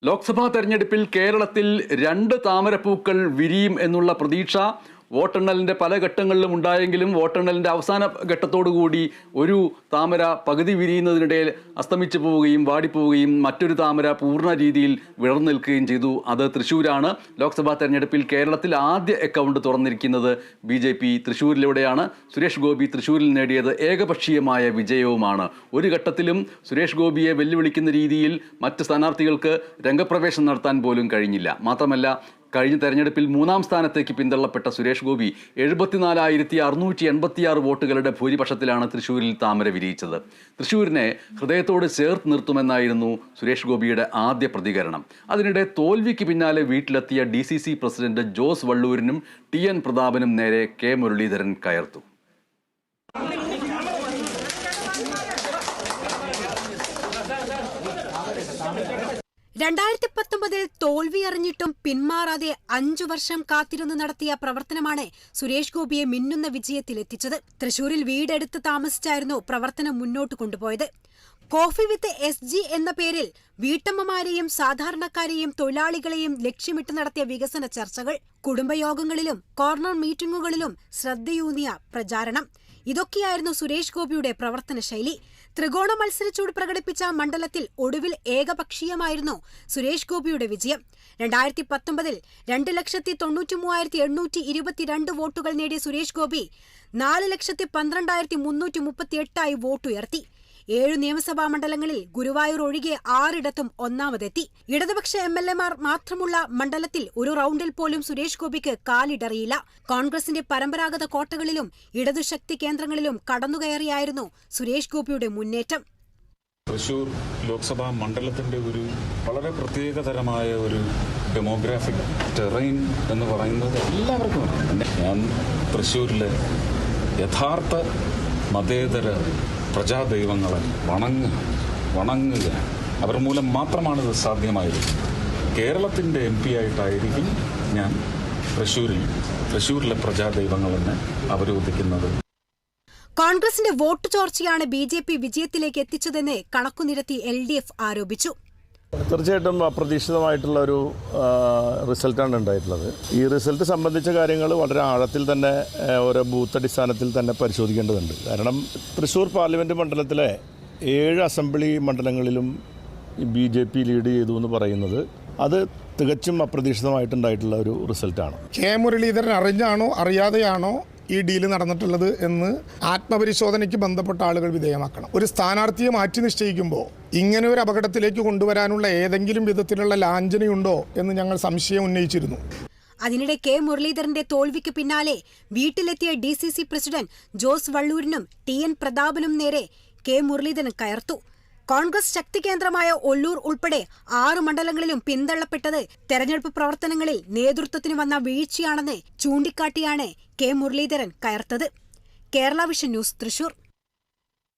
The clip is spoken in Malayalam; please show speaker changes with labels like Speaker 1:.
Speaker 1: ലോക്സഭാ തെരഞ്ഞെടുപ്പിൽ കേരളത്തിൽ 2 താമരപ്പൂക്കൾ വിരിയും എന്നുള്ള പ്രതീക്ഷ വോട്ടെണ്ണലിൻ്റെ പല ഘട്ടങ്ങളിലും ഉണ്ടായെങ്കിലും വോട്ടെണ്ണലിൻ്റെ അവസാന ഘട്ടത്തോടുകൂടി ഒരു താമര പകുതി വിരിയുന്നതിനിടയിൽ അസ്തമിച്ചു പോവുകയും വാടിപ്പോവുകയും മറ്റൊരു താമര പൂർണ്ണ രീതിയിൽ വിടർന്നു നിൽക്കുകയും ചെയ്തു. അത് തൃശ്ശൂരാണ്. ലോക്സഭാ തെരഞ്ഞെടുപ്പിൽ കേരളത്തിൽ ആദ്യ അക്കൗണ്ട് തുറന്നിരിക്കുന്നത് BJP തൃശ്ശൂരിലൂടെയാണ്. സുരേഷ് ഗോപി തൃശ്ശൂരിൽ നേടിയത് ഏകപക്ഷീയമായ വിജയവുമാണ്. ഒരു ഘട്ടത്തിലും സുരേഷ് ഗോപിയെ വെല്ലുവിളിക്കുന്ന രീതിയിൽ മറ്റ് സ്ഥാനാർത്ഥികൾക്ക് രംഗപ്രവേശം നടത്താൻ പോലും കഴിഞ്ഞില്ല. മാത്രമല്ല, കഴിഞ്ഞ തെരഞ്ഞെടുപ്പിൽ 3ാം സ്ഥാനത്തേക്ക് പിന്തള്ളപ്പെട്ട സുരേഷ് ഗോപി 74,686 വോട്ടുകളുടെ ഭൂരിപക്ഷത്തിലാണ് തൃശ്ശൂരിൽ താമര വിരിയിച്ചത്. തൃശ്ശൂരിനെ ഹൃദയത്തോട് ചേർത്ത് നിർത്തുമെന്നായിരുന്നു സുരേഷ് ഗോപിയുടെ ആദ്യ പ്രതികരണം. അതിനിടെ തോൽവിക്ക് പിന്നാലെ വീട്ടിലെത്തിയ DCC പ്രസിഡന്റ് ജോസ് വള്ളൂരിനും TN പ്രതാപനും നേരെ K മുരളീധരൻ കയർത്തു.
Speaker 2: തോൽവി അറിഞ്ഞിട്ടും പിന്മാറാതെ 5 വർഷം കാത്തിരുന്ന് നടത്തിയ പ്രവർത്തനമാണ് സുരേഷ് ഗോപിയെ മിന്നുന്ന വിജയത്തിലെത്തിച്ചത്. തൃശൂരിൽ വീടെടുത്ത് താമസിച്ചായിരുന്നു പ്രവർത്തനം മുന്നോട്ട് കൊണ്ടുപോയത്. കോഫി വിത്ത് SG എന്ന പേരിൽ വീട്ടമ്മമാരെയും സാധാരണക്കാരെയും തൊഴിലാളികളെയും ലക്ഷ്യമിട്ട് നടത്തിയ വികസന ചർച്ചകൾ, കുടുംബയോഗങ്ങളിലും കോർണർ മീറ്റിംഗുകളിലും ശ്രദ്ധയൂന്നിയ പ്രചാരണം, ഇതൊക്കെയായിരുന്നു സുരേഷ് ഗോപിയുടെ പ്രവർത്തന ശൈലി. ത്രികോണ മത്സരച്ചൂട് പ്രകടിപ്പിച്ച മണ്ഡലത്തിൽ ഒടുവിൽ ഏകപക്ഷീയമായിരുന്നു സുരേഷ് ഗോപിയുടെ വിജയം. 2019 2,93,822 വോട്ടുകൾ നേടിയ സുരേഷ് ഗോപി 4,12,338 വോട്ടുയർത്തി. 7 നിയമസഭാ മണ്ഡലങ്ങളിൽ ഗുരുവായൂർ ഒഴികെ 6 ഒന്നാമതെത്തി. ഇടതുപക്ഷ MLAമാർ മാത്രമുള്ള മണ്ഡലത്തിൽ ഒരു റൗണ്ടിൽ പോലും സുരേഷ് ഗോപിക്ക് കാലിടറിയില്ല. കോൺഗ്രസിന്റെ പരമ്പരാഗത കോട്ടകളിലും ഇടതുശക്തി കേന്ദ്രങ്ങളിലും കടന്നുകയറിയായിരുന്നു സുരേഷ് ഗോപിയുടെ മുന്നേറ്റം.
Speaker 3: തൃശൂർ ലോക്സഭാ മണ്ഡലത്തിന്റെ ഒരു വളരെ പ്രത്യേകതരമായ ഒരു ഡെമോഗ്രാഫിക് ടെറൈൻ എന്ന് പറയുന്നത് എല്ലാവർക്കും ഞാൻ തൃശ്ശൂരിലെ യഥാർത്ഥ മതേതര പ്രജാദൈവങ്ങളെ വണങ്ങുക. അവർ മൂലം മാത്രമാണിത് സാധ്യമായത്. കേരളത്തിൻ്റെ MP ആയിട്ടായിരിക്കും ഞാൻ തൃശ്ശൂരിലെ പ്രജാദൈവങ്ങളെന്നെ അവരോധിക്കുന്നത്.
Speaker 2: കോൺഗ്രസിന്റെ വോട്ട് ചോർച്ചയാണ് BJP വിജയത്തിലേക്ക് എത്തിച്ചതെന്ന് കണക്കുനിരത്തി LDF ആരോപിച്ചു.
Speaker 4: തീർച്ചയായിട്ടും അപ്രതീക്ഷിതമായിട്ടുള്ള ഒരു റിസൾട്ടാണ് ഉണ്ടായിട്ടുള്ളത്. ഈ റിസൾട്ട് സംബന്ധിച്ച കാര്യങ്ങൾ വളരെ ആഴത്തിൽ തന്നെ ഓരോ ബൂത്ത് അടിസ്ഥാനത്തിൽ തന്നെ പരിശോധിക്കേണ്ടതുണ്ട്. കാരണം തൃശ്ശൂർ പാർലമെൻറ്റ് മണ്ഡലത്തിലെ 7 അസംബ്ലി മണ്ഡലങ്ങളിലും BJP ലീഡ് ചെയ്തു എന്ന് പറയുന്നത് അത് തികച്ചും അപ്രതീക്ഷിതമായിട്ടുണ്ടായിട്ടുള്ള ഒരു റിസൾട്ടാണ്.
Speaker 5: K മുരളീധരൻ അറിഞ്ഞാണോ അറിയാതെയാണോ ഈ ഡീല് നടന്നിട്ടുള്ളത് എന്ന് ആത്മപരിശോധനയ്ക്ക് ബന്ധപ്പെട്ട ആളുകൾ വിധേയമാക്കണം. ഒരു സ്ഥാനാർത്ഥിയെ മാറ്റി നിശ്ചയിക്കുമ്പോൾ ഇങ്ങനെ ഒരു അപകടത്തിലേക്ക് കൊണ്ടുവരാനുള്ള ഏതെങ്കിലും വിധത്തിലുള്ള ലാഞ്ചനയുണ്ടോ എന്ന് ഞങ്ങൾ സംശയം ഉന്നയിച്ചിരുന്നു.
Speaker 2: അതിനിടെ K മുരളീധരന്റെ തോൽവിക്ക് പിന്നാലെ വീട്ടിലെത്തിയ DCC പ്രസിഡന്റ് ജോസ് വള്ളൂരിനും TN പ്രതാപനും നേരെ K മുരളീധരൻ കയർത്തു. കോൺഗ്രസ് ശക്തി കേന്ദ്രമായ ഒല്ലൂർ ഉൾപ്പെടെ 6 മണ്ഡലങ്ങളിലും പിന്തള്ളപ്പെട്ടത് തെരഞ്ഞെടുപ്പ് പ്രവർത്തനങ്ങളിൽ നേതൃത്വത്തിന് വന്ന വീഴ്ചയാണെന്ന് ചൂണ്ടിക്കാട്ടിയാണ് K മുരളീധരൻ കയർത്തത്. Kerala vision news, Thrissur.